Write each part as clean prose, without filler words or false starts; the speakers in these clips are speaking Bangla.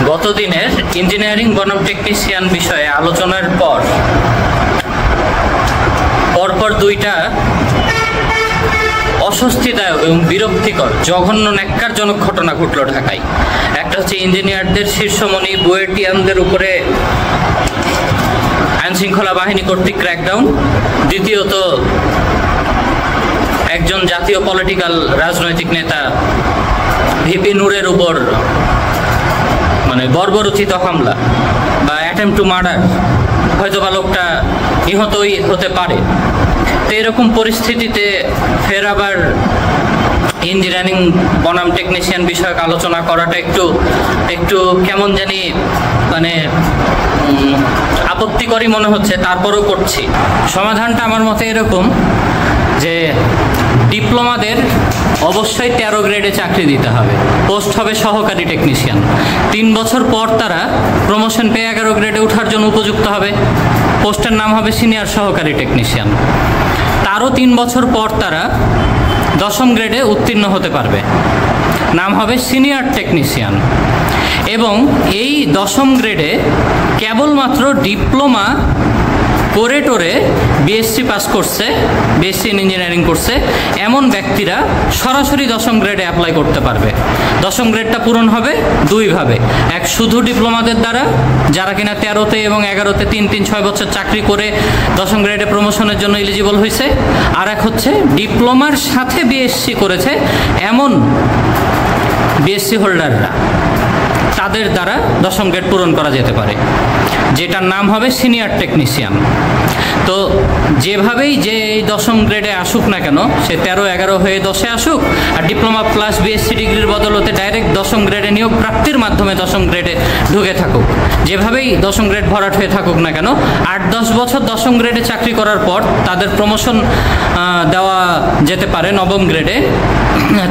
গত দিনের ইঞ্জিনিয়ারিং বনাম টেকনিশিয়ান বিষয়ে আলোচনার পরপর দুইটা অস্বস্তিদায়ক এবং বিরক্তিকর জঘন্য ন্যাক্কারজনক ঘটনা ঘটল ঢাকায়। একটা হচ্ছে ইঞ্জিনিয়ারদের শীর্ষমণি বুয়েটিয়ানদের উপরে আইনশৃঙ্খলা বাহিনী কর্তৃক ক্র্যাকডাউন, দ্বিতীয়ত একজন জাতীয় পলিটিক্যাল রাজনৈতিক নেতা ভিপি নূরের উপর বর্বরোচিত হামলা বা অ্যাটেম্প টু মার্ডার, হয়তো বা লোকটা নিহতই হতে পারে। তো এরকম পরিস্থিতিতে ফের আবার ইঞ্জিনিয়ারিং বনাম টেকনিশিয়ান বিষয়ক আলোচনা করাটা একটু কেমন জানি আপত্তিকরই মনে হচ্ছে, তারপরও করছি। সমাধানটা আমার মতে এরকম যে ডিপ্লোমাদের অবশ্যই 13 গ্রেডে চাকরি দিতে হবে, পোস্ট হবে সহকারী টেকনিশিয়ান। 3 বছর পর তারা প্রমোশন পেয়ে 11 গ্রেডে ওঠার জন্য উপযুক্ত হবে, পোস্টের নাম হবে সিনিয়র সহকারী টেকনিশিয়ান। তারও 3 বছর পর তারা 10ম গ্রেডে উত্তীর্ণ হতে পারবে, নাম হবে সিনিয়র টেকনিশিয়ান। এবং এই 10ম গ্রেডে কেবলমাত্র ডিপ্লোমা করে টোরে বিএসসি পাস করছে, বিএসসি ইন ইঞ্জিনিয়ারিং করছে এমন ব্যক্তিরা সরাসরি 10ম গ্রেডে অ্যাপ্লাই করতে পারবে। 10ম গ্রেডটা পূরণ হবে দুইভাবে, এক শুধু ডিপ্লোমাদের দ্বারা যারা কিনা 13তে এবং 11তে 3-6 বছর চাকরি করে 10ম গ্রেডে প্রমোশনের জন্য এলিজিবল হয়েছে, আর এক হচ্ছে ডিপ্লোমার সাথে বিএসসি করেছে এমন বিএসসি হোল্ডাররা, তাদের দ্বারা 10ম গ্রেড পূরণ করা যেতে পারে, যেটার নাম হবে সিনিয়র টেকনিশিয়ান। তো যেভাবেই যে এই 10ম গ্রেডে আসুক না কেন, সে 13-11 হয়ে 10এ আসুক, আর ডিপ্লোমা প্লাস বিএসসি ডিগ্রির বদলতে ডাইরেক্ট 10ম গ্রেডে নিয়োগ প্রাপ্তির মাধ্যমে 10ম গ্রেডে ঢুকে থাকুক, যেভাবেই 10ম গ্রেড ভরাট হয়ে থাকুক না কেন, 8-10 বছর 10ম গ্রেডে চাকরি করার পর তাদের প্রমোশন দেওয়া যেতে পারে 9ম গ্রেডে।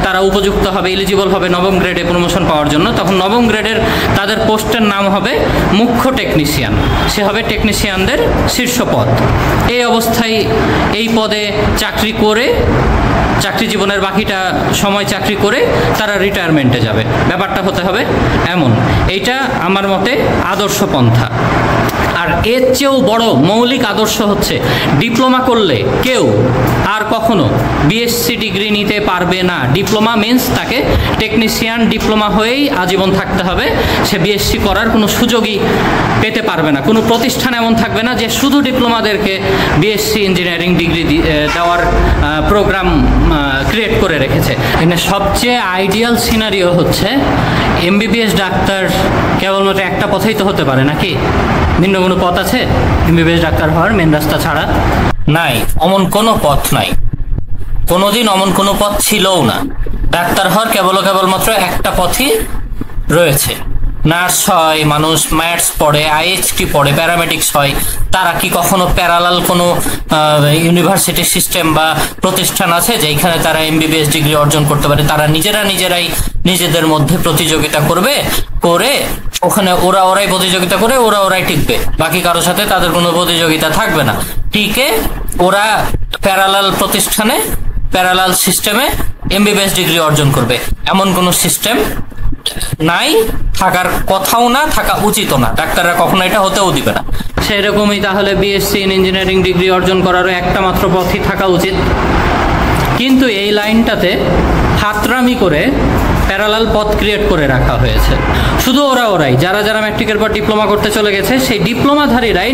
তারা উপযুক্ত হবে, এলিজিবল হবে 9ম গ্রেডে প্রমোশন পাওয়ার জন্য। তখন 9ম গ্রেডের তাদের পোস্টের নাম হবে মুখ্য টেকনিশিয়ান, সে হবে টেকনিশিয়ানদের শীর্ষ পদ। এই অবস্থায় এই পদে চাকরি করে, চাকরি জীবনের বাকিটা সময় চাকরি করে তারা রিটায়ারমেন্টে যাবে, ব্যাপারটা হতে হবে এমন। এইটা আমার মতে আদর্শ পন্থা। আর এর চেয়েও বড় মৌলিক আদর্শ হচ্ছে ডিপ্লোমা করলে কেউ আর কখনো বিএসসি ডিগ্রি নিতে পারবে না। ডিপ্লোমা মিন্স তাকে টেকনিশিয়ান ডিপ্লোমা হয়েই আজীবন থাকতে হবে, সে বিএসসি করার কোনো সুযোগই পেতে পারবে না। কোনো প্রতিষ্ঠান এমন থাকবে না যে শুধু ডিপ্লোমাদেরকে বিএসসি ইঞ্জিনিয়ারিং ডিগ্রি দেওয়ার প্রোগ্রাম ক্রিয়েট করে রেখেছে। এখানে সবচেয়ে আইডিয়াল সিনারিও হচ্ছে এমবিবিএস ডাক্তার কেবলমাত্র একটা পথেই তো হতে পারে নাকি? ভিন্ন কোনো পথ আছে এমবিবিএস ডাক্তার হওয়ার মেন রাস্তা ছাড়া? নাই, অমন কোনো পথ নাই, কোনোদিন অমন কোনো পথ ছিলও না। ডাক্তার হওয়ার কেবলমাত্র একটা পথই রয়েছে। নার্স হয় মানুষ, ম্যাথস পড়ে, আইএইচটি পড়ে, প্যারামেডিক্স হয়। তারা কি কখনো প্যারালাল কোনো ইউনিভার্সিটি সিস্টেম বা প্রতিষ্ঠান আছে যেখানে তারা এমবিবিএস ডিগ্রি অর্জন করতে পারে? তারা নিজেরাই নিজেদের মধ্যে প্রতিযোগিতা করে ওখানে ওরাই প্রতিযোগিতা করে ওরাই টিকবে, বাকি কারোর সাথে তাদের কোনো প্রতিযোগিতা থাকবে না। টিকে ওরা প্যারালাল প্রতিষ্ঠানে, প্যারালাল সিস্টেমে এমবিবিএস ডিগ্রি অর্জন করবে, এমন কোনো সিস্টেম নাই, থাকার কথাও না, থাকা উচিতও না। ডাক্তাররা কখনো এটা হতেও দিবে না। সেরকমই তাহলে বিএসসি ইন ইঞ্জিনিয়ারিং ডিগ্রি অর্জন করারও একটা মাত্র পথই থাকা উচিত। কিন্তু এই লাইনটাতে হাতরামি করে প্যারালাল পথ ক্রিয়েট করে রাখা হয়েছে। শুধু ওরাই যারা ম্যাট্রিকের পর ডিপ্লোমা করতে চলে গেছে, সেই ডিপ্লোমাধারীরাই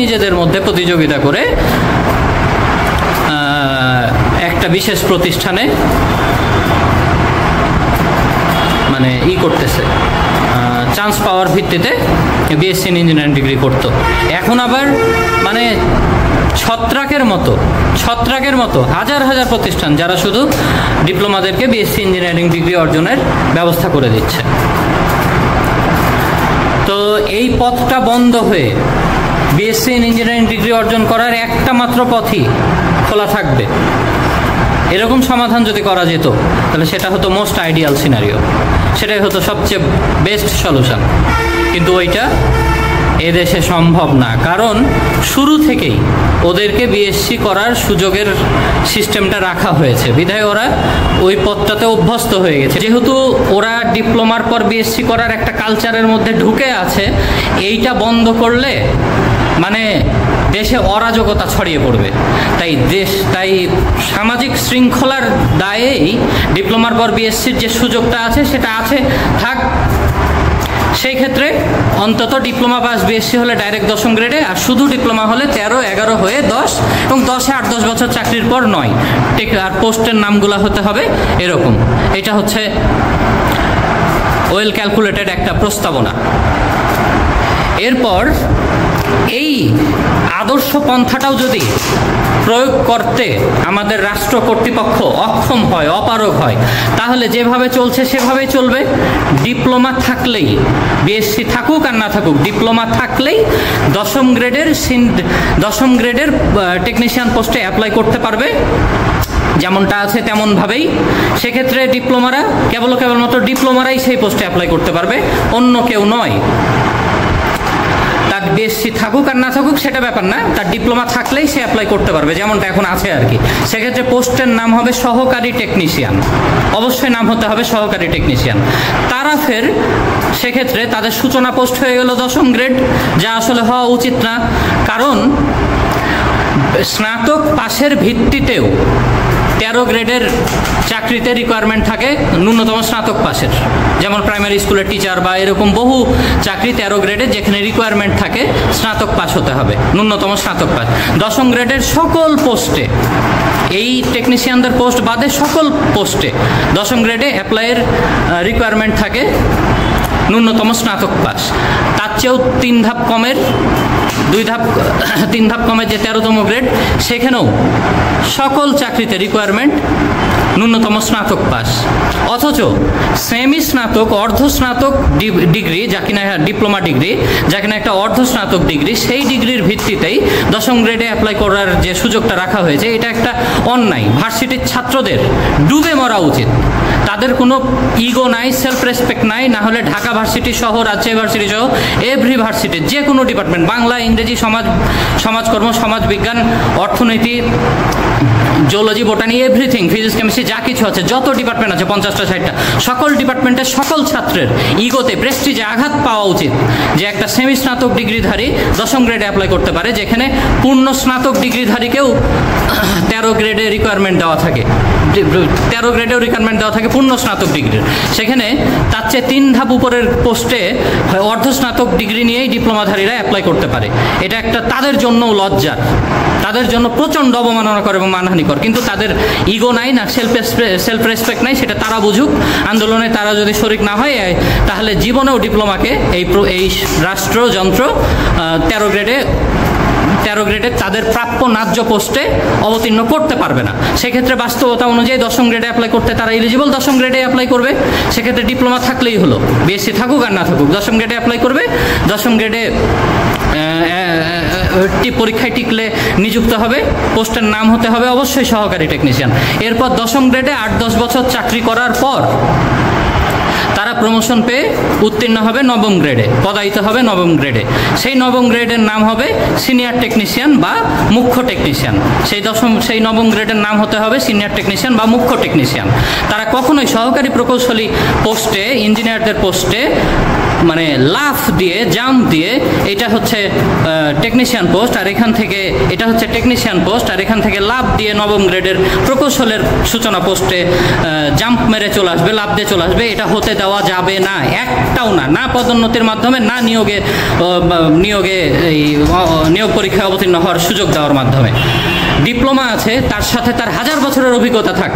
নিজেদের মধ্যে প্রতিযোগিতা করে একটা বিশেষ প্রতিষ্ঠানে করতেছে, চান্স পাওয়ার ভিত্তিতে বিএসসি ইন ইঞ্জিনিয়ারিং ডিগ্রি করতো। এখন আবার ছত্রাকের মতো হাজার প্রতিষ্ঠান যারা শুধু ডিপ্লোমাদেরকে বিএসসি ইঞ্জিনিয়ারিং ডিগ্রি অর্জনের ব্যবস্থা করে দিচ্ছে। তো এই পথটা বন্ধ হয়ে বিএসসি ইন ইঞ্জিনিয়ারিং ডিগ্রি অর্জন করার একটা মাত্র পথই খোলা থাকবে। এরকম সমাধান যদি করা যেত তাহলে সেটা হতো মোস্ট আইডিয়াল সিনারিও, সেটাই হতো সবচেয়ে বেস্ট সলিউশন। কিন্তু ওইটা এদেশে সম্ভব না, কারণ শুরু থেকেই ওদেরকে বিএসসি করার সুযোগের সিস্টেমটা রাখা হয়েছে, বিধায় ওরা ওই পথটাতে অভ্যস্ত হয়ে গেছে। যেহেতু ওরা ডিপ্লোমার পর বিএসসি করার একটা কালচারের মধ্যে ঢুকে আছে, এইটা বন্ধ করলে মানে দেশে অরাজকতা ছড়িয়ে পড়বে। তাই সামাজিক শৃঙ্খলার দায়েই ডিপ্লোমার পর বিএসসির যে সুযোগটা আছে সেটা আছে থাক। সেই ক্ষেত্রে অন্তত ডিপ্লোমা পাস বিএসসি হলে ডাইরেক্ট 10ম গ্রেডে, আর শুধু ডিপ্লোমা হলে 13, 11 হয়ে 10, এবং 10-এ 8-10 বছর চাকরির পর 9, ঠিক। আর পোস্টের নামগুলো হতে হবে এরকম। এটা হচ্ছে ওয়েল ক্যালকুলেটেড একটা প্রস্তাবনা। এরপর এই আদর্শ পন্থাটাও যদি প্রয়োগ করতে আমাদের রাষ্ট্র কর্তৃপক্ষ অক্ষম হয়, অপারগ হয়, তাহলে যেভাবে চলছে সেভাবেই চলবে। ডিপ্লোমা থাকলেই, বিএসসি থাকুক আর না থাকুক, ডিপ্লোমা থাকলেই 10ম গ্রেডের টেকনিশিয়ান পোস্টে অ্যাপ্লাই করতে পারবে, যেমনটা আছে তেমনভাবেই। সেক্ষেত্রে ডিপ্লোমারা কেবলমাত্র ডিপ্লোমারাই সেই পোস্টে অ্যাপ্লাই করতে পারবে, অন্য কেউ নয়। তার বিএসসি থাকুক আর না থাকুক সেটা ব্যাপার না, তার ডিপ্লোমা থাকলেই সে অ্যাপ্লাই করতে পারবে, যেমনটা এখন আছে আর কি। সেক্ষেত্রে পোস্টের নাম হবে সহকারী টেকনিশিয়ান, অবশ্যই নাম হতে হবে সহকারী টেকনিশিয়ান। তারা ফের সেক্ষেত্রে তাদের সূচনা পোস্ট হয়ে গেল 10ম গ্রেড, যা আসলে হওয়া উচিত না, কারণ স্নাতক পাশের ভিত্তিতেও 13 গ্রেডের চাকরিতে রিকোয়ারমেন্ট থাকে ন্যূনতম স্নাতক পাশের, যেমন প্রাইমারি স্কুলের টিচার বা এরকম বহু চাকরি 13 গ্রেডে, যেখানে রিকোয়ারমেন্ট থাকে স্নাতক পাস হতে হবে, ন্যূনতম স্নাতক পাস। 10ম গ্রেডের সকল পোস্টে, এই টেকনিশিয়ানদের পোস্ট বাদে সকল পোস্টে 10ম গ্রেডে অ্যাপ্লাইয়ের রিকোয়ারমেন্ট থাকে ন্যূনতম স্নাতক পাস। তার চেয়েও 3 ধাপ কমের, 3 ধাপ কমের যে 13তম গ্রেড, সেখানেও সকল চাকরিতে রিকোয়ারমেন্ট ন্যূনতম স্নাতক পাস। অথচ সেমি স্নাতক, অর্ধ স্নাতক ডিগ্রি, যা কিনা ডিপ্লোমা ডিগ্রি, যা কিনা একটা অর্ধ স্নাতক ডিগ্রি, সেই ডিগ্রির ভিত্তিতেই 10ম গ্রেডে অ্যাপ্লাই করার যে সুযোগটা রাখা হয়েছে, এটা একটা অন্যায়। ভার্সিটির ছাত্রদের ডুবে মরা উচিত, তাদের কোনো ইগো নাই, সেলফ রেসপেক্ট নাই, না হলে ঢাকা ভার্সিটি সহ, রাজশাহী ভার্সিটি সহ এভরি ভার্সিটির যে কোনো ডিপার্টমেন্ট, বাংলা, ইংরেজি, সমাজকর্ম, সমাজবিজ্ঞান, অর্থনীতি, geology, botany, everything, physics, chemistry, যা কিছু আছে, যত ডিপার্টমেন্ট আছে 50টা 60টা, সকল ডিপার্টমেন্টের সকল ছাত্রের ইগোতে, প্রেস্টিজে আঘাত পাওয়া উচিত যে একটা সেমি স্নাতক ডিগ্রিধারী 10ম গ্রেডে অ্যাপ্লাই করতে পারে, যেখানে পূর্ণ স্নাতক ডিগ্রিধারীকেও 13 গ্রেডে রিকোয়ারমেন্ট দেওয়া থাকে, 13 গ্রেডেও রিকোয়ারমেন্ট দেওয়া থাকে পূর্ণ স্নাতক ডিগ্রির। সেখানে তার চেয়ে 3 ধাপ উপরের পোস্টে অর্ধ স্নাতক ডিগ্রি নিয়েই ডিপ্লোমাধারীরা অ্যাপ্লাই করতে পারে। এটা একটা তাদের জন্য লজ্জার, তাদের জন্য প্রচণ্ড অবমাননা করে এবং মানহানিকর। কিন্তু তাদের ইগো নাই, না সেলফ রেসপেক্ট নাই, সেটা তারা বুঝুক। আন্দোলনে তারা যদি শরিক না হয়, তাহলে জীবনেও ডিপ্লোমাকে এই রাষ্ট্রযন্ত্র 13 গ্রেডে তাদের প্রাপ্য ন্যায্য পোস্টে অবতীর্ণ করতে পারবে না। সেক্ষেত্রে বাস্তবতা অনুযায়ী 10ম গ্রেডে অ্যাপ্লাই করতে তারা এলিজিবল, 10ম গ্রেডে অ্যাপ্লাই করবে। সেক্ষেত্রে ডিপ্লোমা থাকলেই হলো, বিএসসি থাকুক আর না থাকুক, 10ম গ্রেডে অ্যাপ্লাই করবে। 10ম গ্রেডে পরীক্ষায় টিকলে নিযুক্ত হবে, পোস্টের নাম হতে হবে অবশ্যই সহকারী টেকনিশিয়ান। এরপর 10ম গ্রেডে 8-10 বছর চাকরি করার পর তারা প্রমোশন পেয়ে উত্তীর্ণ হবে 9ম গ্রেডে, পদায়িত হবে 9ম গ্রেডে। সেই 9ম গ্রেডের নাম হবে সিনিয়র টেকনিশিয়ান বা মুখ্য টেকনিশিয়ান। সেই 9ম গ্রেডের নাম হতে হবে সিনিয়র টেকনিশিয়ান বা মুখ্য টেকনিশিয়ান। তারা কখনোই সহকারী প্রকৌশলী পোস্টে, ইঞ্জিনিয়ারদের পোস্টে মানে লাফ দিয়ে, জাম্প দিয়ে, এটা হচ্ছে টেকনিশিয়ান পোস্ট আর এখান থেকে, এটা হচ্ছে টেকনিশিয়ান পোস্ট আর এখান থেকে লাফ দিয়ে 9ম গ্রেডের প্রকৌশলের সূচনা পোস্টে জাম্প মেরে চলে আসবে, লাফ দিয়ে চলে আসবে। এটা হতে দেওয়া যাবে না, একটাও না, না পদোন্নতির মাধ্যমে, না নিয়োগ পরীক্ষায় অবতীর্ণ হওয়ার সুযোগ দেওয়ার মাধ্যমে। ডিপ্লোমা আছে, তার সাথে তার 1000 বছরের অভিজ্ঞতা থাক,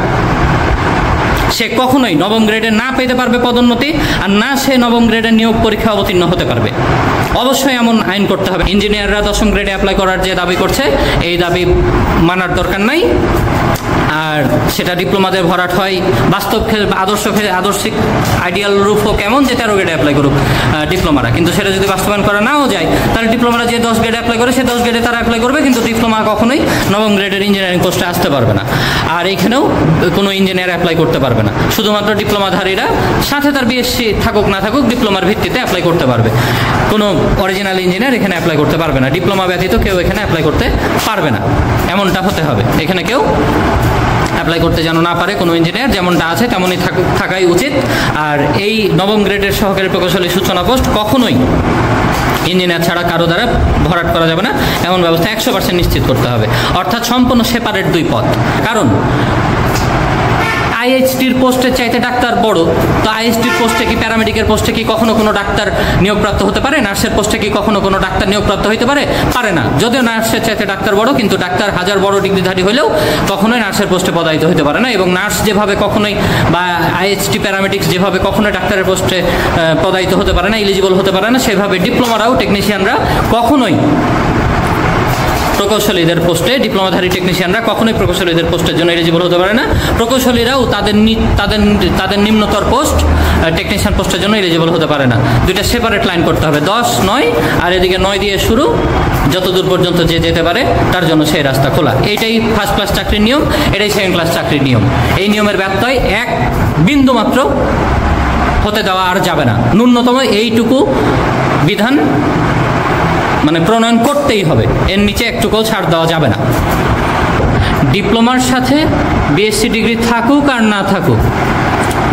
সে কখনোই 9ম গ্রেডে না পেতে পারবে পদোন্নতি, আর না সে 9ম গ্রেডের নিয়োগ পরীক্ষা অবতীর্ণ হতে পারবে। অবশ্যই এমন আইন করতে হবে। ইঞ্জিনিয়াররা 10ম গ্রেডে অ্যাপ্লাই করার যে দাবি করছে, এই দাবি মানার দরকার নাই। আর সেটা ডিপ্লোমাদের ভরাট হয়। বাস্তব আদর্শিক আইডিয়াল রূপ হোক এমন যে 13 গ্রেডে অ্যাপ্লাই করুক ডিপ্লোমারা, কিন্তু সেটা যদি বাস্তবায়ন করা নাও যায় তাহলে ডিপ্লোমারা যে 10 গ্রেডে অ্যাপ্লাই করে সে 10 গ্রেডে তারা অ্যাপ্লাই করবে, কিন্তু ডিপ্লোমা কখনোই নবম গ্রেডের ইঞ্জিনিয়ারিং পোস্টে আসতে পারবে না। আর এখানেও কোনো ইঞ্জিনিয়ার অ্যাপ্লাই করতে পারবে না, শুধুমাত্র ডিপ্লোমাধারীরা সাথে তার বিএসসি থাকুক না থাকুক ডিপ্লোমার ভিত্তিতে অ্যাপ্লাই করতে পারবে। কোনো অরিজিনাল ইঞ্জিনিয়ার এখানে অ্যাপ্লাই করতে পারবে না, ডিপ্লোমা ব্যতীত কেউ এখানে অ্যাপ্লাই করতে পারবে না, এমনটা হতে হবে। এখানে কেউ অ্যাপ্লাই করতে যেন না পারে কোনো ইঞ্জিনিয়ার, যেমনটা আছে তেমনই থাকাই উচিত। আর এই নবম গ্রেডের সহকারী প্রকৌশলী সূচনা পোস্ট কখনোই ইঞ্জিনিয়ার ছাড়া কারো দ্বারা ভরাট করা যাবে না, এমন ব্যবস্থা 100% নিশ্চিত করতে হবে। অর্থাৎ সম্পূর্ণ সেপারেট দুই পদ। কারণ আইএইচটির পোস্টের চাইতে ডাক্তার বড়, তো আইএইচটির পোস্টে কি প্যারামেডিকের পোস্টে কি কখনো কোনো ডাক্তার নিয়োগপ্রাপ্ত হতে পারে? নার্সের পোস্টে কি কখনো কোনো ডাক্তার নিয়োগপ্রাপ্ত হতে পারে? পারে না। যদিও নার্সের চাইতে ডাক্তার বড়, কিন্তু ডাক্তার হাজার বড় ডিগ্রিধারী হলেও কখনোই নার্সের পোস্টে পদায়িত হতে পারে না। এবং নার্স যেভাবে কখনোই বা আইএইচটি প্যারামেডিক্স যেভাবে কখনোই ডাক্তারের পোস্টে পদায়িত হতে পারে না, এলিজিবল হতে পারে না, সেভাবে ডিপ্লোমারাও টেকনিশিয়ানরা কখনোই প্রকৌশলীদের পোস্টে, ডিপ্লোমাধারী টেকনিশিয়ানরা কখনোই প্রকৌশলীদের পোস্টের জন্য এলিজিবল হতে পারে না। প্রকৌশলীরাও তাদের নিম্নতর পোস্ট টেকনিশিয়ান পোস্টের জন্য এলিজিবল হতে পারে না। দুইটা সেপারেট লাইন করতে হবে, 10, 9, আর এদিকে 9 দিয়ে শুরু, যতদূর পর্যন্ত যে যেতে পারে তার জন্য সেই রাস্তা খোলা। এইটাই ফার্স্ট ক্লাস চাকরির নিয়ম, এটাই সেকেন্ড ক্লাস চাকরির নিয়ম। এই নিয়মের ব্যত্যয় এক বিন্দু মাত্র হতে দেওয়া আর যাবে না। ন্যূনতম এইটুকু বিধান মানে প্রণয়ন করতেই হবে, এর নিচে একটুকুও ছাড় দেওয়া যাবে না। ডিপ্লোমার সাথে বিএসসি ডিগ্রি থাকুক আর না থাকুক,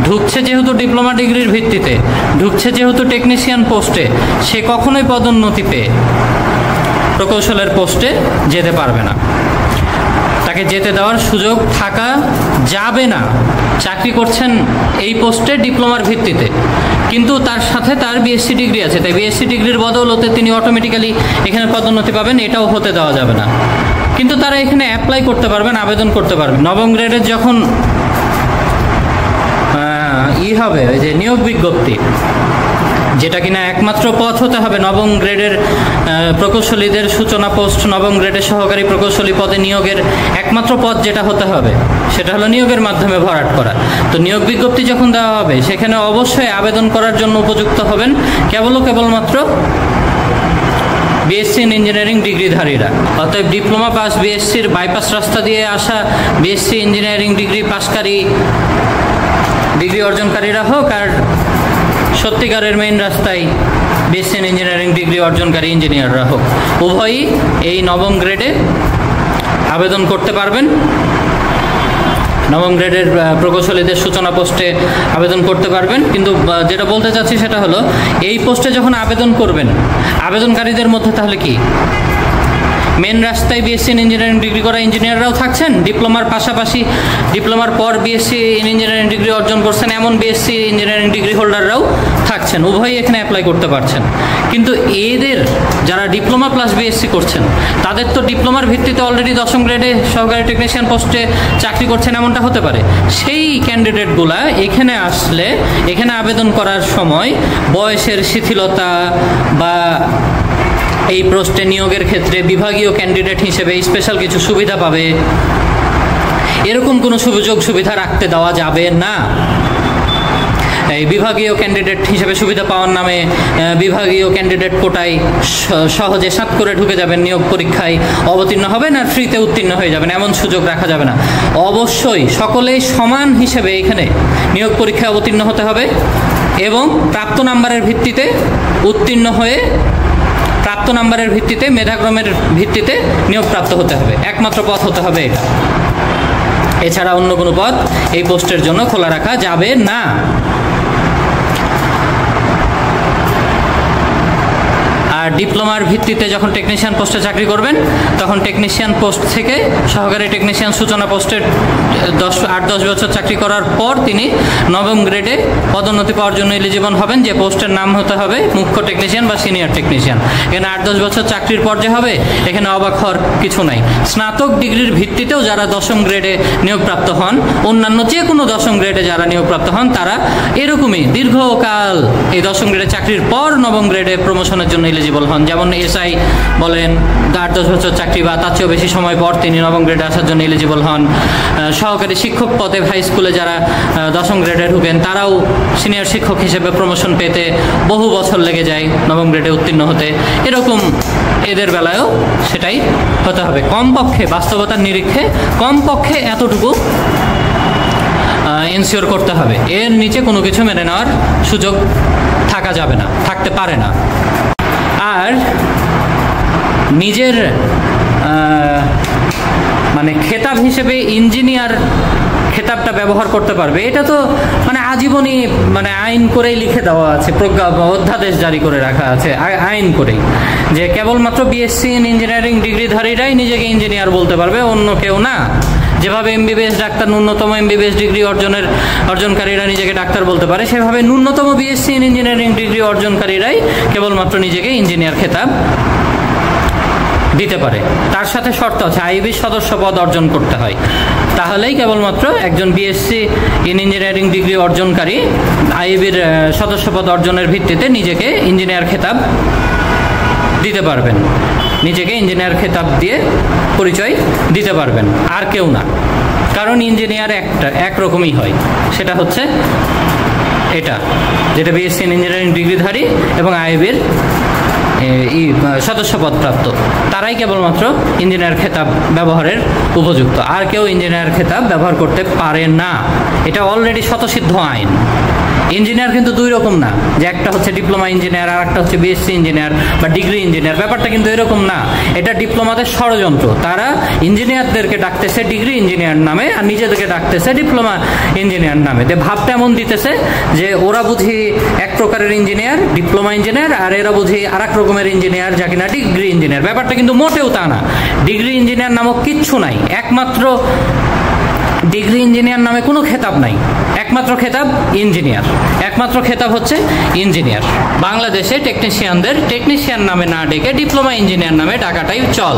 ঢুকছে যেহেতু ডিপ্লোমা ডিগ্রির ভিত্তিতে, ঢুকছে যেহেতু টেকনিশিয়ান পোস্টে, সে কখনোই পদোন্নতি পেয়ে প্রকৌশলের পোস্টে যেতে পারবে না, তাকে যেতে দেওয়ার সুযোগ থাকা যাবে না। চাকরি করছেন এই পোস্টে ডিপ্লোমার ভিত্তিতে, কিন্তু তার সাথে তার বিএসসি ডিগ্রি আছে, তাই বিএসসি ডিগ্রির বদৌলতে তিনি অটোমেটিক্যালি এখানে পদোন্নতি পাবেন, এটাও হতে দেওয়া যাবে না। কিন্তু তারা এখানে অ্যাপ্লাই করতে পারবেন, আবেদন করতে পারবেন। নবম গ্রেডের যখন হবে ওই যে নিয়োগ বিজ্ঞপ্তি, যেটা কিনা একমাত্র পথ হতে হবে নবম গ্রেডের প্রকৌশলীদের সূচনা পোস্ট, নবম গ্রেডের সহকারী প্রকৌশলী পদে নিয়োগের একমাত্র পথ যেটা হতে হবে সেটা হলো নিয়োগের মাধ্যমে ভরাট করা। তো নিয়োগ বিজ্ঞপ্তি যখন দেওয়া হবে সেখানে অবশ্যই আবেদন করার জন্য উপযুক্ত হবেন কেবলমাত্র বিএসসি ইন ইঞ্জিনিয়ারিং ডিগ্রিধারীরা। অতএব ডিপ্লোমা পাস বিএসসির বাইপাস রাস্তা দিয়ে আসা বিএসসি ইঞ্জিনিয়ারিং ডিগ্রি পাসকারী ডিগ্রি অর্জনকারীরা হোক, আর সত্যিকারের মেইন রাস্তায় বিএসসি ইন ইঞ্জিনিয়ারিং ডিগ্রি অর্জনকারী ইঞ্জিনিয়াররা হোক, উভয়ই এই নবম গ্রেডে আবেদন করতে পারবেন। নবম গ্রেডের প্রকৌশলীদের সূচনা পোস্টে আবেদন করতে পারবেন। কিন্তু যেটা বলতে চাচ্ছি সেটা হলো, এই পোস্টে যখন আবেদন করবেন, আবেদনকারীদের মধ্যে তাহলে কি মেন রাস্তায় বিএসসি ইন ইঞ্জিনিয়ারিং ডিগ্রি করা ইঞ্জিনিয়াররাও থাকছেন, ডিপ্লোমার পাশাপাশি ডিপ্লোমার পর বিএসসি ইন ইঞ্জিনিয়ারিং ডিগ্রি অর্জন করছেন এমন বিএসসি ইঞ্জিনিয়ারিং ডিগ্রি হোল্ডাররাও থাকছেন, উভয়ই এখানে অ্যাপ্লাই করতে পারছেন। কিন্তু এদের যারা ডিপ্লোমা প্লাস বিএসসি করছেন, তাদের তো ডিপ্লোমার ভিত্তিতে অলরেডি 10ম গ্রেডে সহকারী টেকনিশিয়ান পোস্টে চাকরি করছেন, এমনটা হতে পারে। সেই ক্যান্ডিডেটগুলা এখানে আসলে, এখানে আবেদন করার সময় বয়সের শিথিলতা বা এই পোস্টে নিয়োগের ক্ষেত্রে বিভাগীয় ক্যান্ডিডেট হিসেবে স্পেশাল কিছু সুবিধা পাবে, এরকম কোনো সুযোগ সুবিধা রাখতে দেওয়া যাবে না। এই বিভাগীয় ক্যান্ডিডেট হিসেবে সুবিধা পাওয়ার নামে বিভাগীয় ক্যান্ডিডেট কোটায় সহজে সাত করে ঢুকে যাবেন, নিয়োগ পরীক্ষায় অবতীর্ণ হবেন আর ফ্রিতে উত্তীর্ণ হয়ে যাবেন, এমন সুযোগ রাখা যাবে না। অবশ্যই সকলেই সমান হিসেবে এখানে নিয়োগ পরীক্ষায় অবতীর্ণ হতে হবে এবং প্রাপ্ত নাম্বারের ভিত্তিতে উত্তীর্ণ হয়ে প্রাপ্ত নাম্বারের ভিত্তিতে, মেধাক্রমের ভিত্তিতে নিয়োগপ্রাপ্ত হতে হবে। একমাত্র পথ হতে হবে এটা, এছাড়া অন্য কোনো পথ এই পোস্টের জন্য খোলা রাখা যাবে না। আর ডিপ্লোমার ভিত্তিতে যখন টেকনিশিয়ান পোস্টে চাকরি করবেন, তখন টেকনিশিয়ান পোস্ট থেকে সহকারী টেকনিশিয়ান সূচনা পোস্টের 8-10 বছর চাকরি করার পর তিনি নবম গ্রেডে পদোন্নতি পাওয়ার জন্য এলিজিবল হবেন, যে পোস্টের নাম হতে হবে মুখ্য টেকনিশিয়ান বা সিনিয়র টেকনিশিয়ান। এখানে 8-10 বছর চাকরির পর যে হবে, এখানে অবাক হওয়ার কিছু নাই। স্নাতক ডিগ্রির ভিত্তিতেও যারা 10ম গ্রেডে নিয়োগপ্রাপ্ত হন, অন্যান্য যে কোনো 10ম গ্রেডে যারা নিয়োগপ্রাপ্ত হন, তারা এরকমই দীর্ঘকাল এই 10ম গ্রেডে চাকরির পর নবম গ্রেডে প্রমোশনের জন্য এলিজিবল এলিজিবল হন। যেমন এসআই বলেন 8-10 বছর চাকরি বা তার চেয়েও বেশি সময় পর তিনি নবম গ্রেডে আসার জন্য এলিজিবল হন। সহকারী শিক্ষক পদে হাই স্কুলে যারা 10ম গ্রেডে ঢুকেন তারাও সিনিয়র শিক্ষক হিসেবে প্রমোশন পেতে বহু বছর লেগে যায় নবম গ্রেডে উত্তীর্ণ হতে। এরকম এদের বেলায়ও সেটাই হতে হবে। কমপক্ষে বাস্তবতার নিরীক্ষে কমপক্ষে এতটুকু এনশিওর করতে হবে, এর নিচে কোনো কিছু মেনে নেওয়ার সুযোগ থাকা যাবে না, থাকতে পারে না। আর নিজের মানে খেতাব হিসেবে ইঞ্জিনিয়ার খেতাবটা ব্যবহার করতে পারবে, এটা তো মানে আজীবনই মানে আইন করেই লিখে দেওয়া আছে, প্রজ্ঞা অধ্যাদেশ জারি করে রাখা আছে আইন করেই, যে কেবলমাত্র বিএসসি ইন ইঞ্জিনিয়ারিং ডিগ্রিধারীরাই নিজেকে ইঞ্জিনিয়ার বলতে পারবে, অন্য কেউ না। যেভাবে এমবিবিএস ডাক্তার ন্যূনতম এমবিবিএস ডিগ্রি অর্জনকারীরা নিজেকে ডাক্তার বলতে পারে, সেভাবে ন্যূনতম বিএসসি ইন ইঞ্জিনিয়ারিং ডিগ্রি অর্জনকারীরাই কেবলমাত্র নিজেকে ইঞ্জিনিয়ার খেতাব দিতে পারে। তার সাথে শর্ত আছে, আইবির সদস্য পদ অর্জন করতে হয়, তাহলেই কেবলমাত্র একজন বিএসসি ইন ইঞ্জিনিয়ারিং ডিগ্রি অর্জনকারী আইবির সদস্য পদ অর্জনের ভিত্তিতে নিজেকে ইঞ্জিনিয়ার খেতাব দিতে পারবেন, নিজেকে ইঞ্জিনিয়ার খেতাব দিয়ে পরিচয় দিতে পারবেন, আর কেউ না। কারণ ইঞ্জিনিয়ার একরকমই হয়, সেটা হচ্ছে এটা, যেটা বিএসসি ইন ইঞ্জিনিয়ারিং ডিগ্রিধারী এবং আইবির সদস্যপদপ্রাপ্ত তারাই কেবলমাত্র ইঞ্জিনিয়ার খেতাব ব্যবহারের উপযুক্ত, আর কেউ ইঞ্জিনিয়ার খেতাব ব্যবহার করতে পারে না। এটা অলরেডি স্বতঃসিদ্ধ আইন। ইঞ্জিনিয়ার কিন্তু দুই রকম না, যে একটা হচ্ছে ডিপ্লোমা ইঞ্জিনিয়ার আর একটা হচ্ছে বিএসসি ইঞ্জিনিয়ার বা ডিগ্রি ইঞ্জিনিয়ার, ব্যাপারটা কিন্তু এরকম না। এটা ডিপ্লোমাদের ষড়যন্ত্র, তারা ইঞ্জিনিয়ারদেরকে ডাকতেছে ডিগ্রি ইঞ্জিনিয়ার নামে আর নিজেদেরকে ডাকতেছে ডিপ্লোমা ইঞ্জিনিয়ার নামে। ভাবটা এমন দিতেছে যে ওরা বুঝি এক প্রকারের ইঞ্জিনিয়ার ডিপ্লোমা ইঞ্জিনিয়ার, আর এরা বুঝি আর এক রকমের ইঞ্জিনিয়ার যা কিনা ডিগ্রি ইঞ্জিনিয়ার। ব্যাপারটা কিন্তু মোটেও তা না। ডিগ্রি ইঞ্জিনিয়ার নামক কিচ্ছু নাই, একমাত্র ডিগ্রি ইঞ্জিনিয়ার নামে কোনো খেতাব নাই, একমাত্র খেতাব ইঞ্জিনিয়ার, একমাত্র খেতাব হচ্ছে ইঞ্জিনিয়ার। বাংলাদেশে টেকনিশিয়ানদের টেকনিশিয়ান নামে না ডেকে ডিপ্লোমা ইঞ্জিনিয়ার নামে ডাকাটাই চল,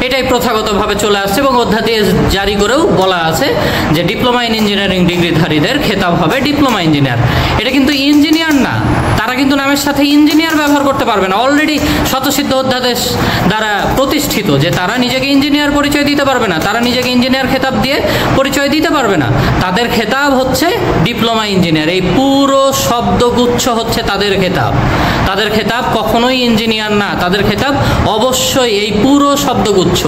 এটাই প্রথাগতভাবে চলে আসছে এবং অধ্যাদেশ জারি করেও বলা আছে যে ডিপ্লোমা ইন ইঞ্জিনিয়ারিং ডিগ্রিধারীদের খেতাব হবে ডিপ্লোমা ইঞ্জিনিয়ার। এটা কিন্তু ইঞ্জিনিয়ার না, তারা কিন্তু নামের সাথে ইঞ্জিনিয়ার ব্যবহার করতে পারবে না। অলরেডি স্বতঃসিদ্ধ অধ্যাদেশ দ্বারা প্রতিষ্ঠিত যে তারা নিজেকে ইঞ্জিনিয়ার পরিচয় দিতে পারবে না, তারা নিজেকে ইঞ্জিনিয়ার খেতাব দিয়ে পরিচয় দিতে পারবে না। তাদের খেতাব হচ্ছে ডিপ্লোমা ইঞ্জিনিয়ার, এই পুরো শব্দগুচ্ছ হচ্ছে তাদের খেতাব। তাদের খেতাব কখনোই ইঞ্জিনিয়ার না, তাদের খেতাব অবশ্যই এই পুরো শব্দগুচ্ছ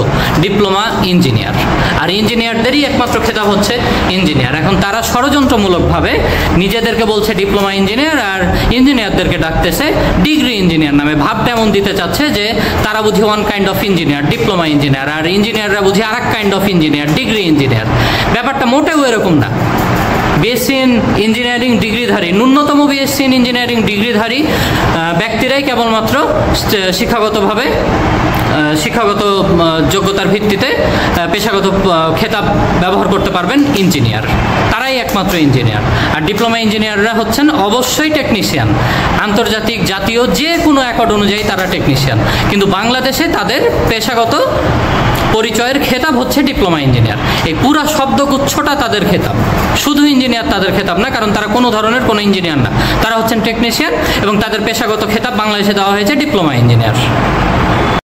ডিপ্লোমা ইঞ্জিনিয়ার। আর ইঞ্জিনিয়ারদেরই একমাত্র খেতাব হচ্ছে ইঞ্জিনিয়ার। এখন তারা ষড়যন্ত্রমূলকভাবে নিজেদেরকে বলছে ডিপ্লোমা ইঞ্জিনিয়ার আর ইঞ্জিনিয়ারদেরকে ডাকতেছে ডিগ্রি ইঞ্জিনিয়ার নামে। ভাবটা এমন দিতে চাচ্ছে যে তারা বুঝি one kind of engineer diploma engineer, আর ইঞ্জিনিয়াররা বুঝি আর এক kind of engineer degree engineer. ব্যাপারটা মোটেও এরকম না। বিএসসি ইন ইঞ্জিনিয়ারিং ডিগ্রিধারী, ন্যূনতম বিএসসি ইন ইঞ্জিনিয়ারিং ডিগ্রিধারী ব্যক্তিরাই কেবলমাত্র শিক্ষাগতভাবে শিক্ষাগত যোগ্যতার ভিত্তিতে পেশাগত খেতাব ব্যবহার করতে পারবেন ইঞ্জিনিয়ার, তারাই একমাত্র ইঞ্জিনিয়ার। আর ডিপ্লোমা ইঞ্জিনিয়াররা হচ্ছেন অবশ্যই টেকনিশিয়ান, আন্তর্জাতিক জাতীয় যে কোনো অ্যাকর্ড অনুযায়ী তারা টেকনিশিয়ান, কিন্তু বাংলাদেশে তাদের পেশাগত পরিচয়ের খেতাব হচ্ছে ডিপ্লোমা ইঞ্জিনিয়ার। এই পুরা শব্দগুচ্ছটা তাদের খেতাব, শুধু ইঞ্জিনিয়ার তাদের খেতাব না, কারণ তারা কোনো ধরনের কোনো ইঞ্জিনিয়ার না, তারা হচ্ছেন টেকনিশিয়ান এবং তাদের পেশাগত খেতাব বাংলাদেশে দেওয়া হয়েছে ডিপ্লোমা ইঞ্জিনিয়ার।